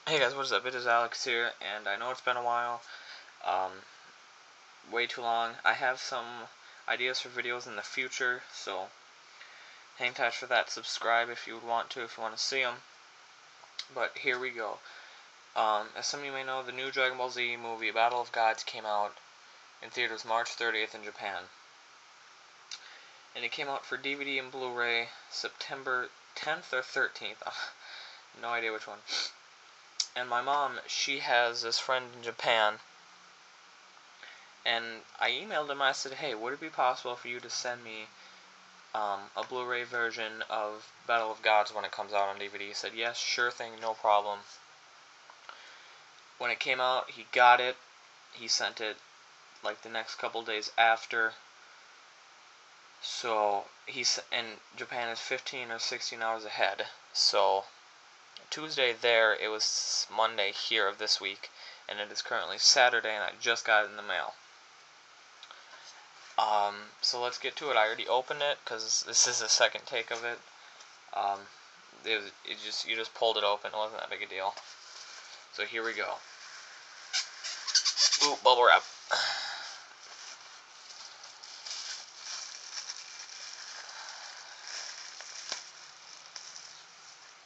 Hey guys, what is up? It is Alex here, and I know it's been a while, way too long. I have some ideas for videos in the future, so hang tight for that. Subscribe if you would want to, if you want to see them. But here we go. As some of you may know, the new Dragon Ball Z movie, Battle of Gods, came out in theaters March 30th in Japan. And it came out for DVD and Blu-ray September 10th or 13th. No idea which one. And my mom, she has this friend in Japan, and I emailed him. I said, hey, would it be possible for you to send me a Blu-ray version of Battle of Gods when it comes out on DVD? He said, yes, sure thing, no problem. When it came out, he got it. He sent it like the next couple days after. So and Japan is 15 or 16 hours ahead. So Tuesday there, it was Monday here of this week, and it is currently Saturday, and I just got it in the mail. So let's get to it. I already opened it because this is the second take of it. You just pulled it open. It wasn't that big a deal. So here we go. Ooh, bubble wrap.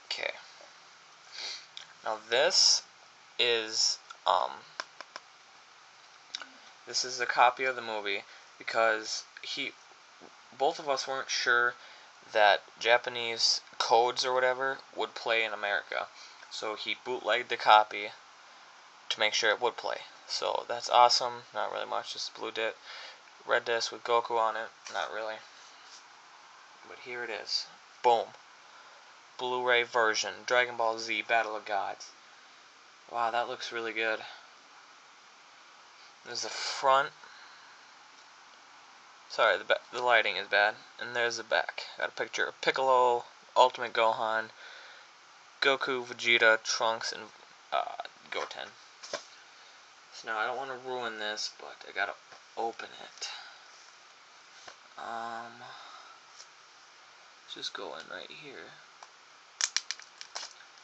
Okay. Now this is a copy of the movie because both of us weren't sure that Japanese codes or whatever would play in America. So he bootlegged the copy to make sure it would play. So that's awesome. Not really much, just red disc with Goku on it. Not really. But here it is. Boom. Blu-ray version. Dragon Ball Z Battle of Gods. Wow, that looks really good. There's the front. Sorry, the lighting is bad. And there's the back. Got a picture of Piccolo, Ultimate Gohan, Goku, Vegeta, Trunks, and Goten. So now I don't want to ruin this, but I gotta open it. Just go in right here.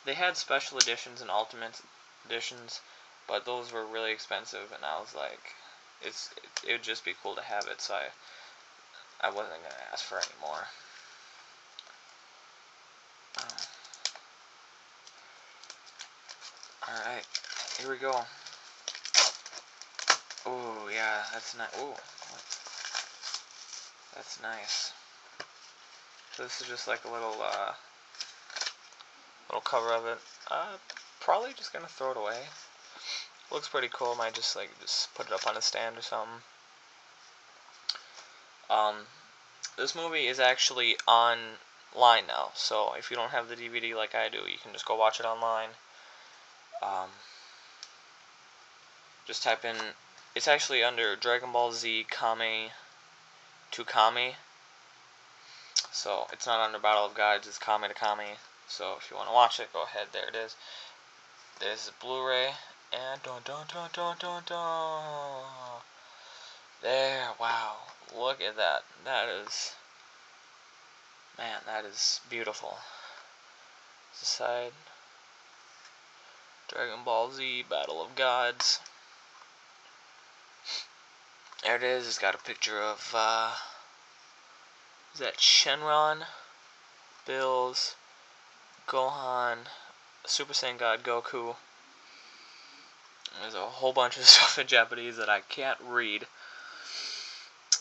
They had special editions and ultimate editions, but those were really expensive, and I was like, it would just be cool to have it, so I wasn't gonna ask for any more. Alright, here we go. Oh, yeah, that's nice. Oh, that's nice. So this is just like a little cover of it. Probably just gonna throw it away. Looks pretty cool. Might just put it up on a stand or something. This movie is actually online now, so if you don't have the DVD like I do, you can just go watch it online. Just type in. It's actually under Dragon Ball Z Kame to Kame. So it's not under Battle of Gods. It's Kame to Kame. So if you want to watch it, go ahead. There it is. There's the Blu-ray, and there. Wow, look at that. That is beautiful. This side. Dragon Ball Z Battle of Gods. There it is. It's got a picture of is that Shenron, Bills, Gohan, Super Saiyan God Goku. There's a whole bunch of stuff in Japanese that I can't read.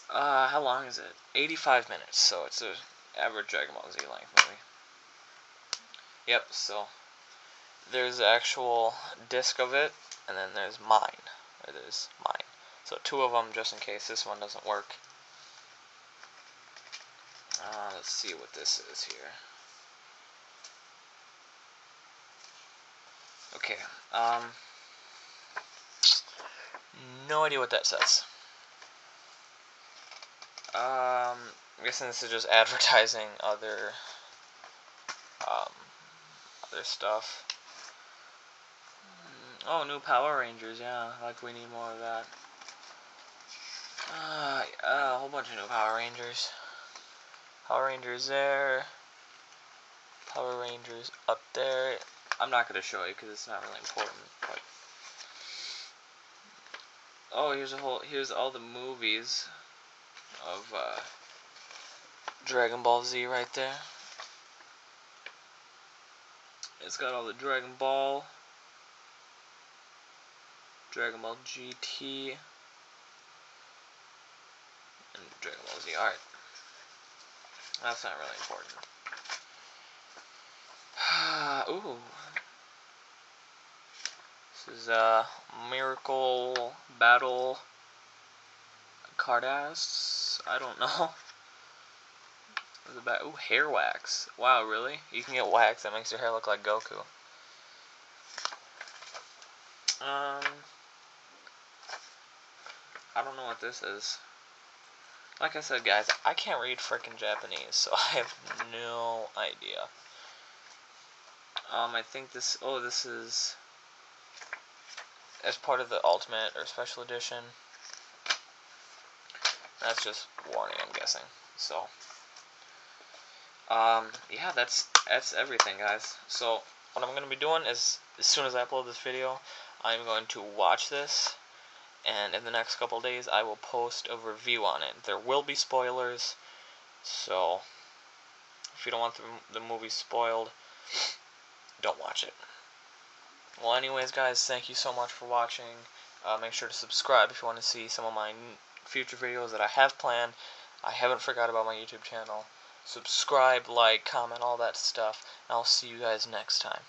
How long is it? 85 minutes, so it's an average Dragon Ball Z length movie. Yep, so there's the actual disc of it, and then there's mine. It is mine. So two of them, just in case this one doesn't work. Let's see what this is here. Okay, no idea what that says. I'm guessing this is just advertising other stuff. Oh, new Power Rangers, yeah, like we need more of that. A whole bunch of new Power Rangers. Power Rangers there. Power Rangers up there. I'm not going to show you because it's not really important. But oh, here's all the movies of Dragon Ball Z right there. It's got all the Dragon Ball GT, and Dragon Ball Z. Alright. That's not really important. Ooh. This is Miracle Battle Cardass. I don't know. Ooh, hair wax. Wow, really? You can get wax that makes your hair look like Goku. I don't know what this is. Like I said, guys, I can't read frickin' Japanese, so I have no idea. I think this... Oh, this is... as part of the Ultimate or Special Edition. That's just warning, I'm guessing. So... yeah, that's everything, guys. So, what I'm going to be doing is, as soon as I upload this video, I'm going to watch this, and in the next couple days, I will post a review on it. There will be spoilers, so if you don't want the movie spoiled, don't watch it. Well, anyways, guys, thank you so much for watching. Make sure to subscribe if you want to see some of my future videos that I have planned. I haven't forgot about my YouTube channel. Subscribe, like, comment, all that stuff, and I'll see you guys next time.